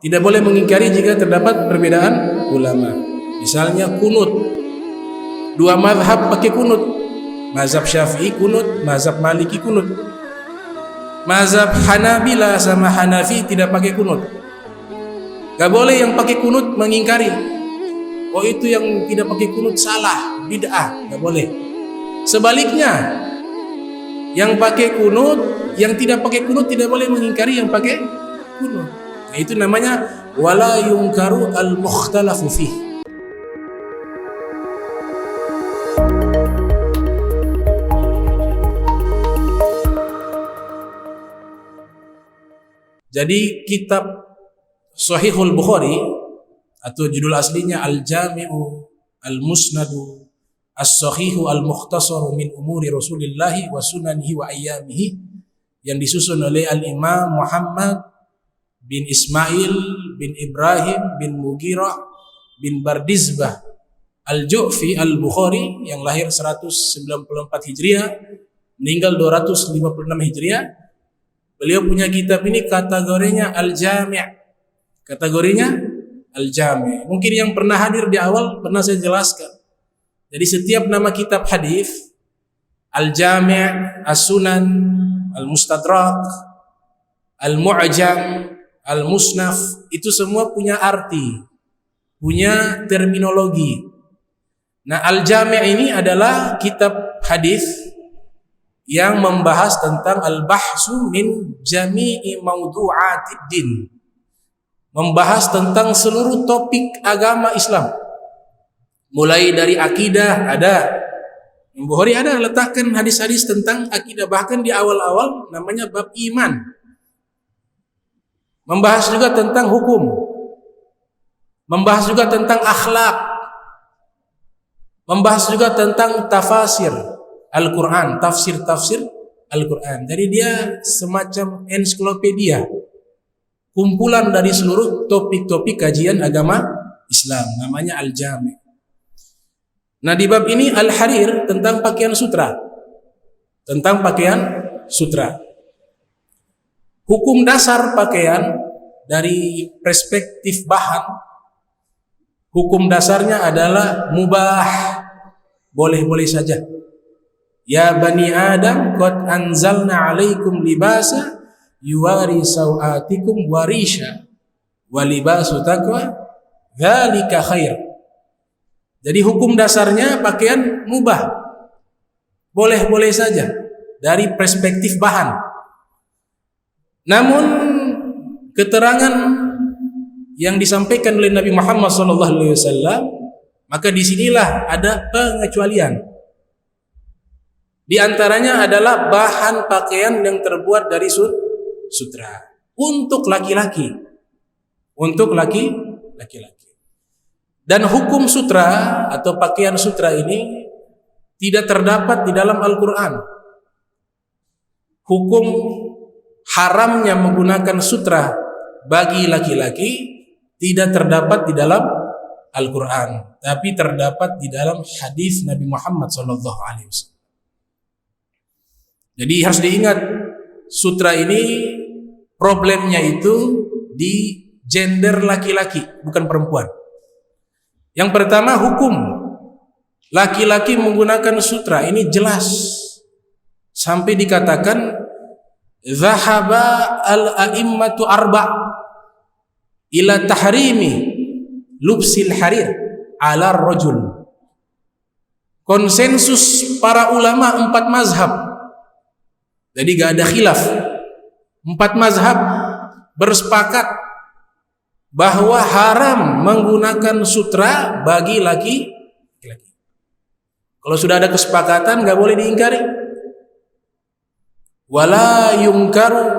Tidak boleh mengingkari jika terdapat perbedaan ulama. Misalnya kunut. Dua mazhab pakai kunut. Mazhab Syafi'i kunut, mazhab Maliki kunut. Mazhab Hanabila sama Hanafi tidak pakai kunut. Gak boleh yang pakai kunut mengingkari. Oh, itu yang tidak pakai kunut salah, bid'ah, gak boleh. Sebaliknya, yang pakai kunut, yang tidak pakai kunut tidak boleh mengingkari yang pakai kunut. Nah, itu namanya wala yungkaru al-mukhtalafu fih. Jadi kitab Sahihul Bukhari atau judul aslinya Al-Jami'u Al-Musnadu As-Sahihu Al-Mukhtasaru min Umuri Rasulillahi wa Sunanihi wa Ayyamihi, yang disusun oleh Al-Imam Muhammad bin Ismail bin Ibrahim bin Mughirah bin Bardizbah Al-Ju'fi Al-Bukhari, yang lahir 194 Hijriah, meninggal 256 Hijriah. Beliau punya kitab ini kategorinya Al-Jami'. Kategorinya Al-Jami'. Mungkin yang pernah hadir di awal pernah saya jelaskan. Jadi setiap nama kitab hadis, Al-Jami', As-Sunan, Al-Mustadrak, Al-Mu'jam, Al-Musnaf, itu semua punya arti, punya terminologi. Nah, Al-Jami' ini adalah kitab hadis yang membahas tentang al-bahsu min jami'i mawdu'atid din, membahas tentang seluruh topik agama Islam, mulai dari akidah ada, Bukhari ada letakkan hadis-hadis tentang akidah, bahkan di awal-awal namanya bab iman, membahas juga tentang hukum, membahas juga tentang akhlak, membahas juga tentang tafasir Al-Quran, tafsir Al-Quran. Jadi dia semacam ensiklopedia, kumpulan dari seluruh topik-topik kajian agama Islam, namanya Al-Jami'. Nah, di bab ini Al-Harir tentang pakaian sutra. Tentang pakaian sutra. Hukum dasar pakaian dari perspektif bahan, hukum dasarnya adalah mubah, boleh-boleh saja. Ya bani Adam, qad anzalna alaikum libasa yuwari sawatikum warisha wa libasu taqwa dzalika khair. Jadi hukum dasarnya pakaian mubah, boleh-boleh saja dari perspektif bahan. Namun keterangan yang disampaikan oleh Nabi Muhammad SAW, maka disinilah ada pengecualian. Di antaranya adalah bahan pakaian yang terbuat dari sutra untuk laki-laki, untuk laki-laki. Dan hukum sutra atau pakaian sutra ini tidak terdapat di dalam Al-Quran. Hukum haramnya menggunakan sutra bagi laki-laki tidak terdapat di dalam Al-Quran, tapi terdapat di dalam hadis Nabi Muhammad SAW. Jadi harus diingat, sutra ini problemnya itu di gender laki-laki, bukan perempuan. Yang pertama, hukum laki-laki menggunakan sutra ini jelas, sampai dikatakan zahaba al-a'immatu arba' ila tahrimi lubsil harir ala rajul. Konsensus para ulama 4 mazhab. Jadi gak ada khilaf. 4 mazhab bersepakat bahwa haram menggunakan sutra bagi laki-laki. Kalau sudah ada kesepakatan gak boleh diingkari. Wala yungkaru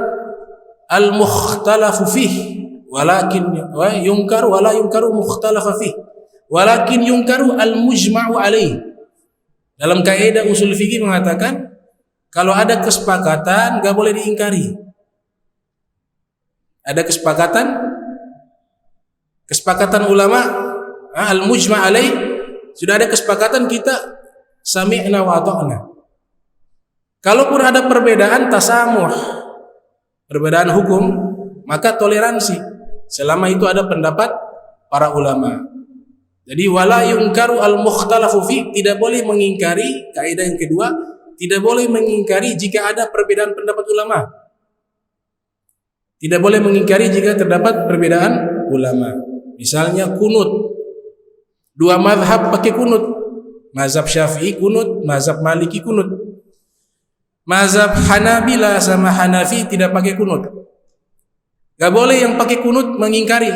al-mukhtalafu fih, walakin yungkaru wala yungkaru mukhtalafa fih, walakin yungkaru al-mujma'u alaih. Dalam kaidah usul fikih mengatakan kalau ada kesepakatan gak boleh diingkari. Ada kesepakatan ulama, al-mujma' alaih, sudah ada kesepakatan, kita sami'na wa ata'na. Kalaupun ada perbedaan tasamuh, perbedaan hukum, maka toleransi. selama itu ada pendapat para ulama. Jadi wala yungkaru al-mukhtalafu fi, tidak boleh mengingkari. Kaidah yang kedua, tidak boleh mengingkari jika ada perbedaan pendapat ulama. Tidak boleh mengingkari jika terdapat perbedaan ulama. Misalnya kunut, dua mazhab pakai kunut, mazhab Syafi'i kunut, mazhab Maliki kunut. Mazhab Hanabila sama Hanafi tidak pakai kunut. Gak boleh yang pakai kunut mengingkari,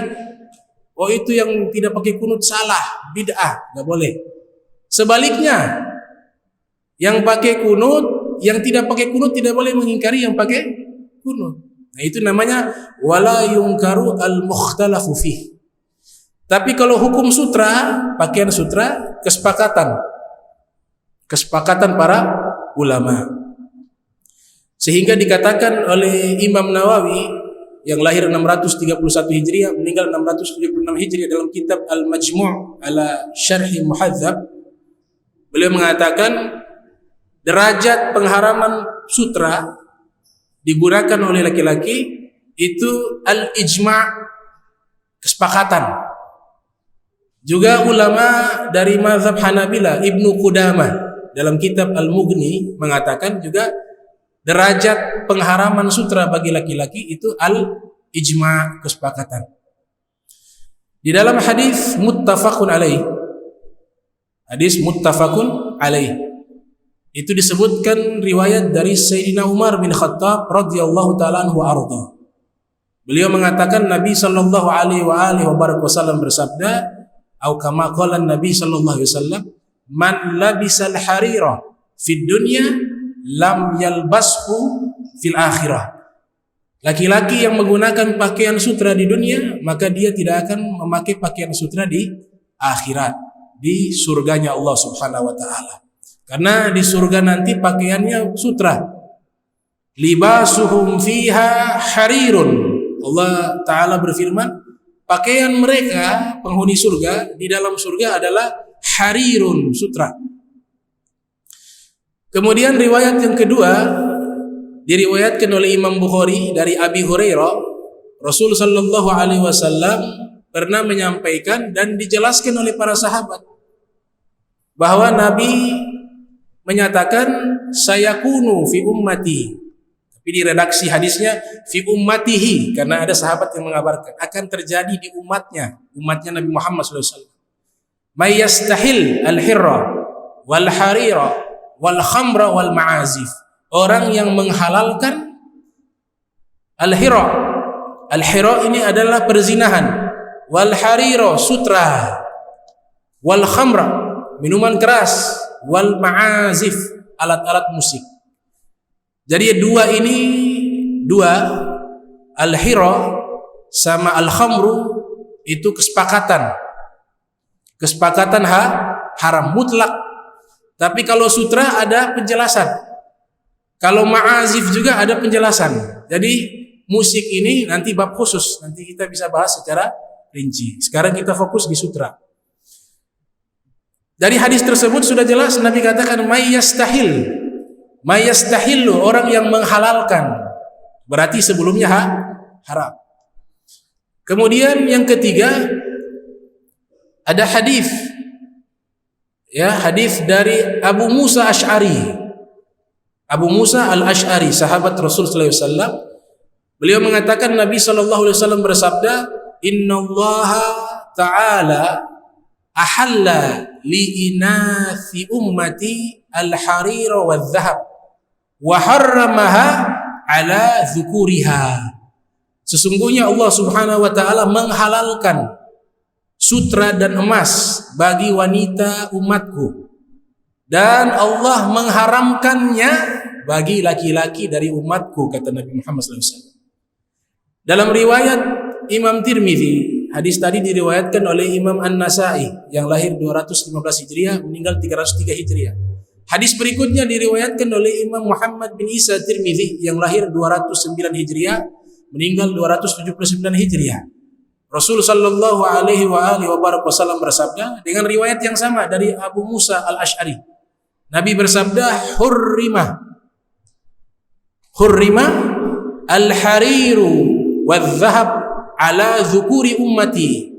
oh itu yang tidak pakai kunut salah, bid'ah, gak boleh. Sebaliknya, yang pakai kunut, yang tidak pakai kunut tidak boleh mengingkari yang pakai kunut. Nah itu namanya wala yungkaru al-mukhtalafu fih. Tapi kalau hukum sutra, pakaian sutra, kesepakatan para ulama. Sehingga dikatakan oleh Imam Nawawi yang lahir 631 Hijriah, meninggal 676 Hijriah, dalam kitab Al-Majmu' ala Syarhi Muhadzab, beliau mengatakan derajat pengharaman sutra digunakan oleh laki-laki itu al-ijma', kesepakatan. Juga ulama dari mazhab Hanabila, Ibnu Qudamah dalam kitab Al-Mughni mengatakan juga derajat pengharaman sutra bagi laki-laki itu al-ijma', kesepakatan. Di dalam hadis muttafaqun alaih, itu disebutkan riwayat dari Sayyidina Umar bin Khattab radhiyallahu ta'ala anhu arda. Beliau mengatakan Nabi sallallahu alaihi wasallam bersabda, atau kama qala Nabi sallallahu alaihi wasallam, man labisal harira fid dunya lam yalbashu fil akhirah. Laki-laki yang menggunakan pakaian sutra di dunia, maka dia tidak akan memakai pakaian sutra di akhirat, di surganya Allah Subhanahu wa taala. Karena di surga nanti pakaiannya sutra. Libasuhum fiha harirun. Allah taala berfirman, pakaian mereka penghuni surga di dalam surga adalah harirun, sutra. Kemudian riwayat yang kedua diriwayatkan oleh Imam Bukhari dari Abi Hurairah, Rasul sallallahu alaihi wasallam pernah menyampaikan dan dijelaskan oleh para sahabat bahwa Nabi menyatakan sayakunu fi ummati, tapi di redaksi hadisnya fi ummatihi, karena ada sahabat yang mengabarkan akan terjadi di umatnya Nabi Muhammad sallallahu alaihi wasallam, may yastahil al-hirra wal harira wal khamra wal ma'azif, orang yang menghalalkan al-hira. Al-hira ini adalah perzinahan, wal harira sutra, wal khamra minuman keras, wal ma'azif alat-alat musik. Jadi dua al-hira sama al-khamru itu kesepakatan haram mutlak. Tapi kalau sutra ada penjelasan, kalau ma'azif juga ada penjelasan. Jadi musik ini nanti bab khusus, nanti kita bisa bahas secara rinci. Sekarang kita fokus di sutra. Dari hadis tersebut sudah jelas Nabi katakan may yastahillu, orang yang menghalalkan, berarti sebelumnya haram. Kemudian yang ketiga ada hadis dari Abu Musa al-Ash'ari, sahabat Rasul sallallahu alaihi wasallam. Beliau mengatakan Nabi sallallahu alaihi wasallam bersabda, innallaha ta'ala ahalla li inathi ummati al-harira wadh-dhahab wa harramaha ala dzukuriha. Sesungguhnya Allah Subhanahu wa taala menghalalkan sutra dan emas bagi wanita umatku, dan Allah mengharamkannya bagi laki-laki dari umatku, kata Nabi Muhammad SAW. Dalam riwayat Imam Tirmidzi, hadis tadi diriwayatkan oleh Imam An-Nasai yang lahir 215 Hijriah, meninggal 303 Hijriah. Hadis berikutnya diriwayatkan oleh Imam Muhammad bin Isa Tirmidzi yang lahir 209 Hijriah, meninggal 279 Hijriah. Rasul sallallahu alaihi wasallam bersabda dengan riwayat yang sama dari Abu Musa al-Ash'ari. Nabi bersabda, hurrima al-hariru wadh-dhahab ala dzukuri ummati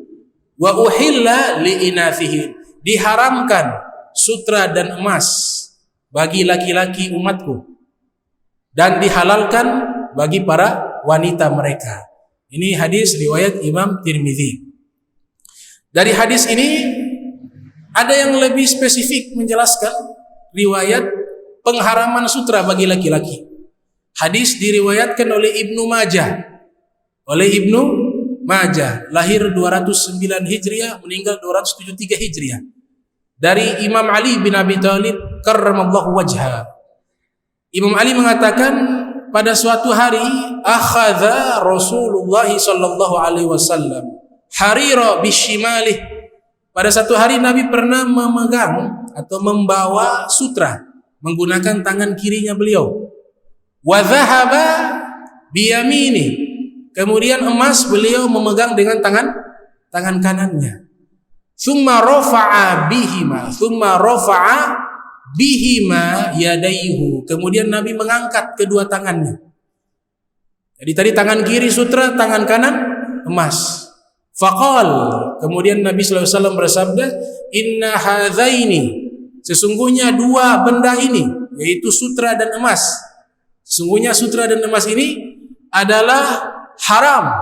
wa uhilla li inathihim. Diharamkan sutra dan emas bagi laki-laki umatku dan dihalalkan bagi para wanita mereka. Ini hadis riwayat Imam Tirmidzi. Dari hadis ini ada yang lebih spesifik menjelaskan riwayat pengharaman sutra bagi laki-laki. Hadis diriwayatkan oleh Ibnu Majah, lahir 209 Hijriah, meninggal 273 Hijriah. Dari Imam Ali bin Abi Thalib karramallahu wajha. Imam Ali mengatakan pada suatu hari akhadha Rasulullah sallallahu alaihi wasallam harira bishimalih. Pada satu hari Nabi pernah memegang atau membawa sutra menggunakan tangan kirinya beliau. Wa dhahaba biyamini. Kemudian emas beliau memegang dengan tangan kanannya. Tsumma rafa'a bihima yadaihu. Kemudian Nabi mengangkat kedua tangannya. Jadi tadi tangan kiri sutra, tangan kanan emas. Faqal, kemudian Nabi sallallahu alaihi wasallam bersabda, "Inna hadzaini." Sesungguhnya dua benda ini, yaitu sutra dan emas. Sesungguhnya sutra dan emas ini adalah haram.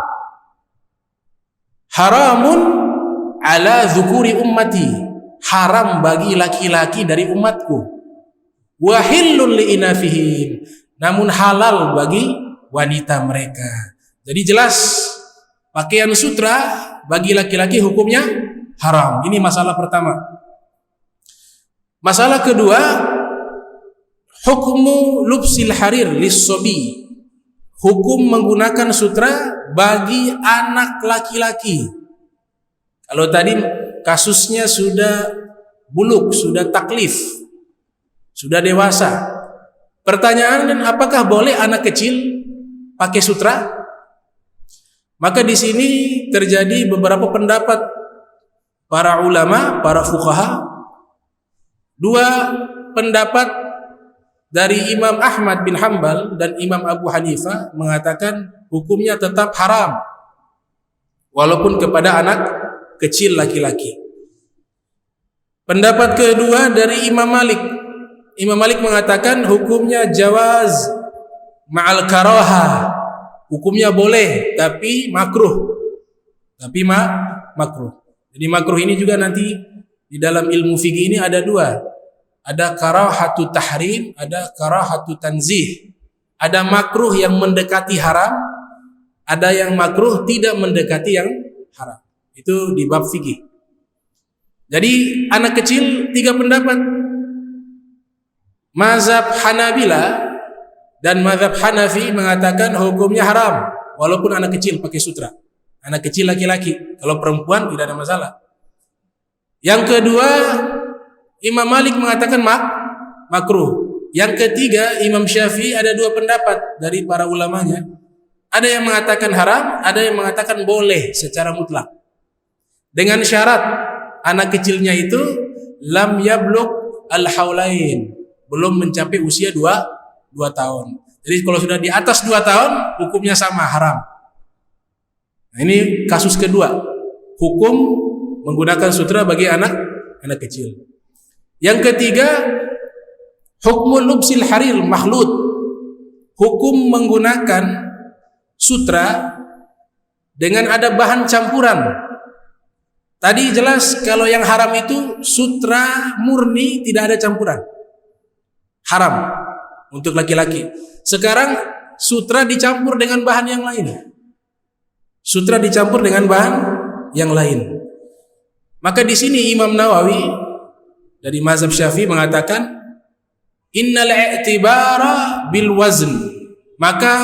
Haramun ala dzukuri ummati. Haram bagi laki-laki dari umatku. Wa hillun li inafihim. Namun halal bagi wanita mereka. Jadi jelas pakaian sutra bagi laki-laki hukumnya haram. Ini masalah pertama. Masalah kedua, hukmu lubsil harir lis-sobi. Hukum menggunakan sutra bagi anak laki-laki. Kalau tadi kasusnya sudah buluk, sudah taklif, sudah dewasa. Pertanyaan, apakah boleh anak kecil pakai sutra? Maka di sini terjadi beberapa pendapat para ulama, para fuqaha. Dua pendapat dari Imam Ahmad bin Hanbal dan Imam Abu Hanifah mengatakan hukumnya tetap haram walaupun kepada anak kecil laki-laki. Pendapat kedua dari Imam Malik. Imam Malik mengatakan hukumnya jawaz ma'al karaha. Hukumnya boleh tapi makruh. Makruh. Jadi makruh ini juga nanti di dalam ilmu fikih ini ada dua. Ada karahatu tahrim, ada karahatu tanzih. Ada makruh yang mendekati haram, ada yang makruh tidak mendekati yang haram. Itu di bab fikih. Jadi anak kecil tiga pendapat. Mazhab Hanabila dan mazhab Hanafi mengatakan hukumnya haram walaupun anak kecil pakai sutra. Anak kecil laki-laki, kalau perempuan tidak ada masalah. Yang kedua, Imam Malik mengatakan makruh. Yang ketiga, Imam Syafi'i, ada dua pendapat dari para ulamanya. Ada yang mengatakan haram, ada yang mengatakan boleh secara mutlak. Dengan syarat anak kecilnya itu lam yablugh al-haulain, belum mencapai usia 2 tahun. Jadi kalau sudah di atas 2 tahun hukumnya sama, haram. Nah, ini kasus kedua. Hukum menggunakan sutra bagi anak kecil. Yang ketiga, hukmul lubsil harir makhlud. Hukum menggunakan sutra dengan ada bahan campuran. Tadi jelas kalau yang haram itu sutra murni tidak ada campuran. Haram untuk laki-laki. Sekarang sutra dicampur dengan bahan yang lain. Sutra dicampur dengan bahan yang lain. Maka di sini Imam Nawawi dari mazhab Syafi'i mengatakan innal i'tibara bil wazn. Maka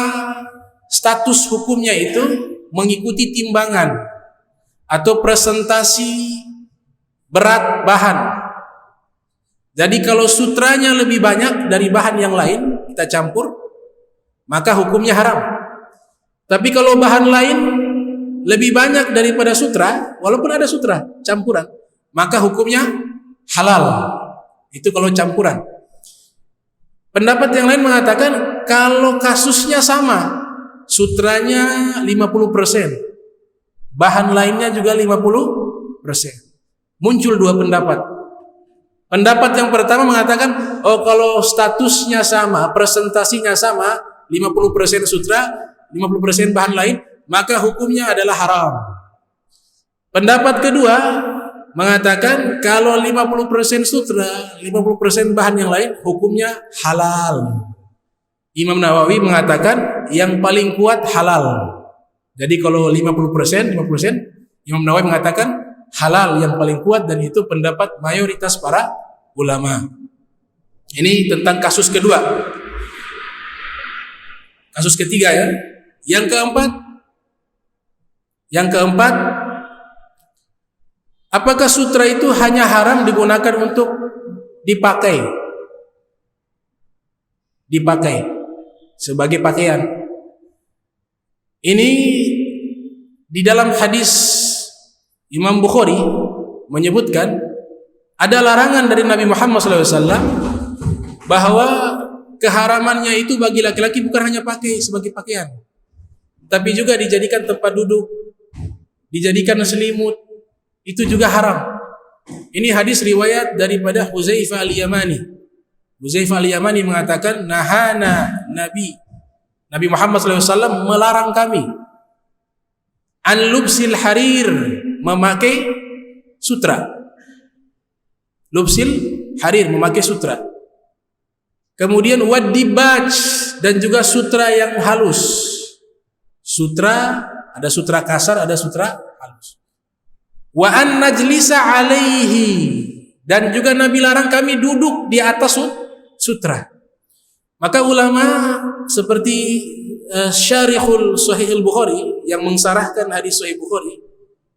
status hukumnya itu mengikuti timbangan atau presentasi berat bahan. Jadi kalau sutranya lebih banyak dari bahan yang lain kita campur, maka hukumnya haram. Tapi kalau bahan lain lebih banyak daripada sutra, walaupun ada sutra campuran, maka hukumnya halal. Itu kalau campuran. Pendapat yang lain mengatakan kalau kasusnya sama, sutranya 50%, bahan lainnya juga 50%. Muncul dua pendapat. Pendapat yang pertama mengatakan, oh kalau statusnya sama, presentasinya sama, 50% sutra, 50% bahan lain, maka hukumnya adalah haram. Pendapat kedua mengatakan kalau 50% sutra, 50% bahan yang lain, hukumnya halal. Imam Nawawi mengatakan yang paling kuat halal. Jadi kalau 50%, Imam Nawawi mengatakan halal yang paling kuat, dan itu pendapat mayoritas para ulama. Ini tentang kasus kedua. Kasus ketiga ya. Yang keempat, apakah sutra itu hanya haram digunakan untuk dipakai sebagai pakaian? Ini di dalam hadis Imam Bukhari menyebutkan ada larangan dari Nabi Muhammad SAW bahwa keharamannya itu bagi laki-laki bukan hanya pakai sebagai pakaian, tapi juga dijadikan tempat duduk, dijadikan selimut, itu juga haram. Ini hadis riwayat daripada Huzaifah al-Yamani. Huzaifah al-Yamani mengatakan, nahana Nabi Muhammad SAW melarang kami an lubsil harir, memakai sutra. Lubsil harir, memakai sutra. Kemudian wadibaj, dan juga sutra yang halus. Sutra, ada sutra kasar, ada sutra halus. Wa an najlisa alaihi, dan juga Nabi larang kami duduk di atas sutra. Maka ulama seperti Syarihul Sahih al-Bukhari yang mensarahkan hadis Sahih Bukhari,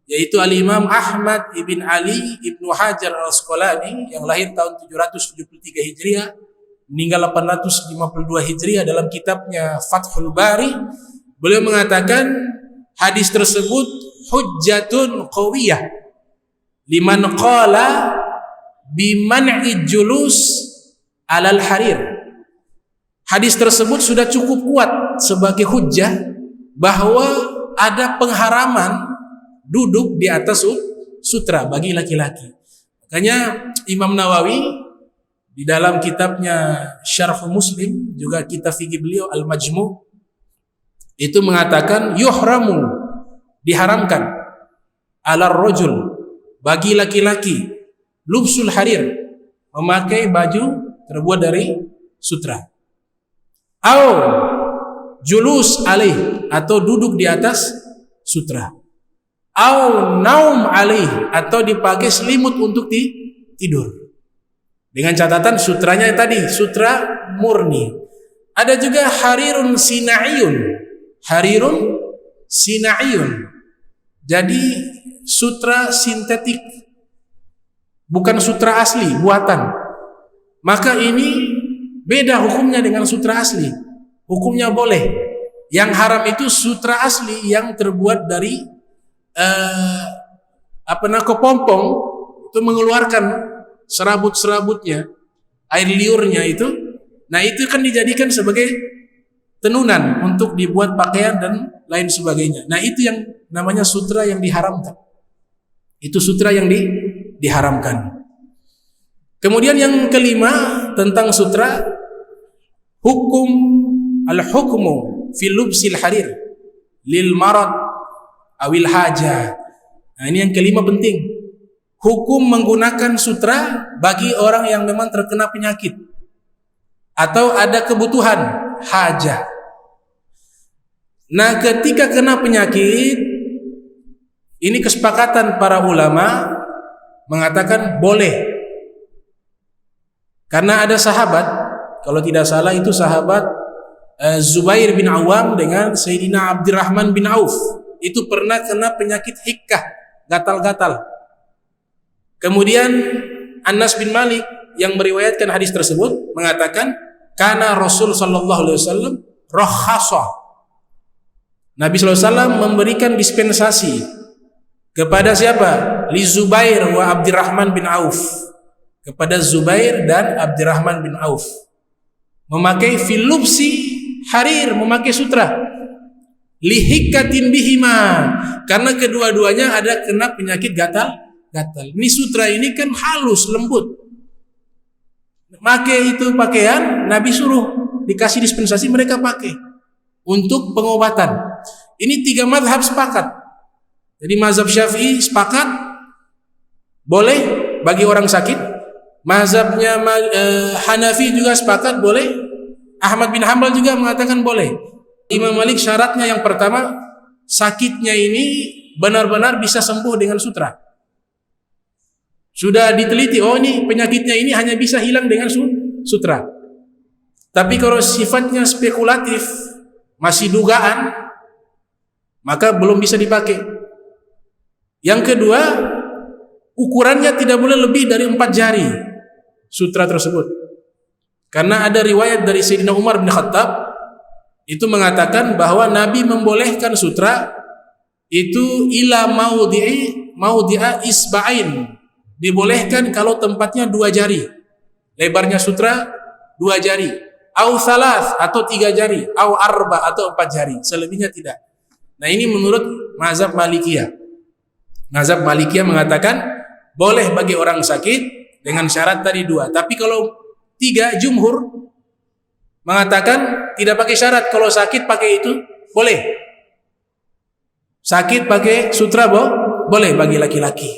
yaitu Al-Imam Ahmad ibn Ali ibn Hajar al-Asqalani yang lahir tahun 773 Hijriah, meninggal 852 Hijriah, dalam kitabnya Fathul Bari, beliau mengatakan hadis tersebut hujjatun qawiyah liman qala biman'i julus alal harir. Hadis tersebut sudah cukup kuat sebagai hujjah bahwa ada pengharaman duduk di atas sutra bagi laki-laki. Makanya Imam Nawawi di dalam kitabnya Syarh Muslim, juga kitab fikih beliau Al-Majmu', itu mengatakan yuhramu, diharamkan, alar rajul, bagi laki-laki, lubsul harir, memakai baju terbuat dari sutra. Au julus alaih, atau duduk di atas sutra. Au naum alaih, atau dipakai selimut untuk tidur. Dengan catatan sutranya tadi sutra murni. Ada juga harirun sina'iyun. Harirun sina'iyun. Jadi sutra sintetik, bukan sutra asli buatan. Maka ini beda hukumnya dengan sutra asli. Hukumnya boleh. Yang haram itu sutra asli yang terbuat dari kepompong, itu mengeluarkan serabut-serabutnya, air liurnya itu. Nah, itu kan dijadikan sebagai tenunan untuk dibuat pakaian dan lain sebagainya. Nah, itu yang namanya sutra yang diharamkan. Itu sutra yang diharamkan. Kemudian yang kelima tentang sutra, hukum al-hukmu fil lubsil harir lil marad awil hajah. Nah, ini yang kelima penting. Hukum menggunakan sutra bagi orang yang memang terkena penyakit atau ada kebutuhan hajah. Nah, ketika kena penyakit, ini kesepakatan para ulama mengatakan boleh. Karena ada sahabat, kalau tidak salah itu sahabat Zubair bin Awam dengan Sayyidina Abdurrahman bin Auf, itu pernah kena penyakit hikkah, gatal-gatal. Kemudian Anas bin Malik yang meriwayatkan hadis tersebut mengatakan, karena Rasul sallallahu alaihi wasallam rakhasa, Nabi sallallahu alaihi wasallam memberikan dispensasi kepada siapa? Li Zubair wa Abdurrahman bin Auf, kepada Zubair dan Abdurrahman bin Auf, memakai filubsi harir, memakai sutra, lihikatin bihima, karena kedua-duanya ada kena penyakit gatal. Ini sutra ini kan halus, lembut. Pakai itu pakaian, Nabi suruh dikasih dispensasi, mereka pakai untuk pengobatan. Ini 3 mazhab sepakat. Jadi mazhab Syafi'i sepakat boleh bagi orang sakit. Mazhabnya Hanafi juga sepakat boleh. Ahmad bin Hanbal juga mengatakan boleh. Imam Malik syaratnya yang pertama, sakitnya ini benar-benar bisa sembuh dengan sutra. Sudah diteliti, oh ini penyakitnya ini hanya bisa hilang dengan sutra. Tapi kalau sifatnya spekulatif, masih dugaan, maka belum bisa dipakai. Yang kedua, ukurannya tidak boleh lebih dari 4 jari sutra tersebut. Karena ada riwayat dari Sayyidina Umar bin Khattab itu mengatakan bahwa Nabi membolehkan sutra itu ila maudhi'a isba'ain, dibolehkan kalau tempatnya 2 jari, lebarnya sutra 2 jari, au thalath atau 3 jari, au arba atau 4 jari, selebihnya tidak. Nah ini menurut mazhab Malikiyah. Mazhab Malikiyah mengatakan boleh bagi orang sakit dengan syarat tadi 2. Tapi kalau 3, jumhur mengatakan tidak pakai syarat. Kalau sakit pakai itu boleh. Sakit pakai sutra boleh bagi laki-laki.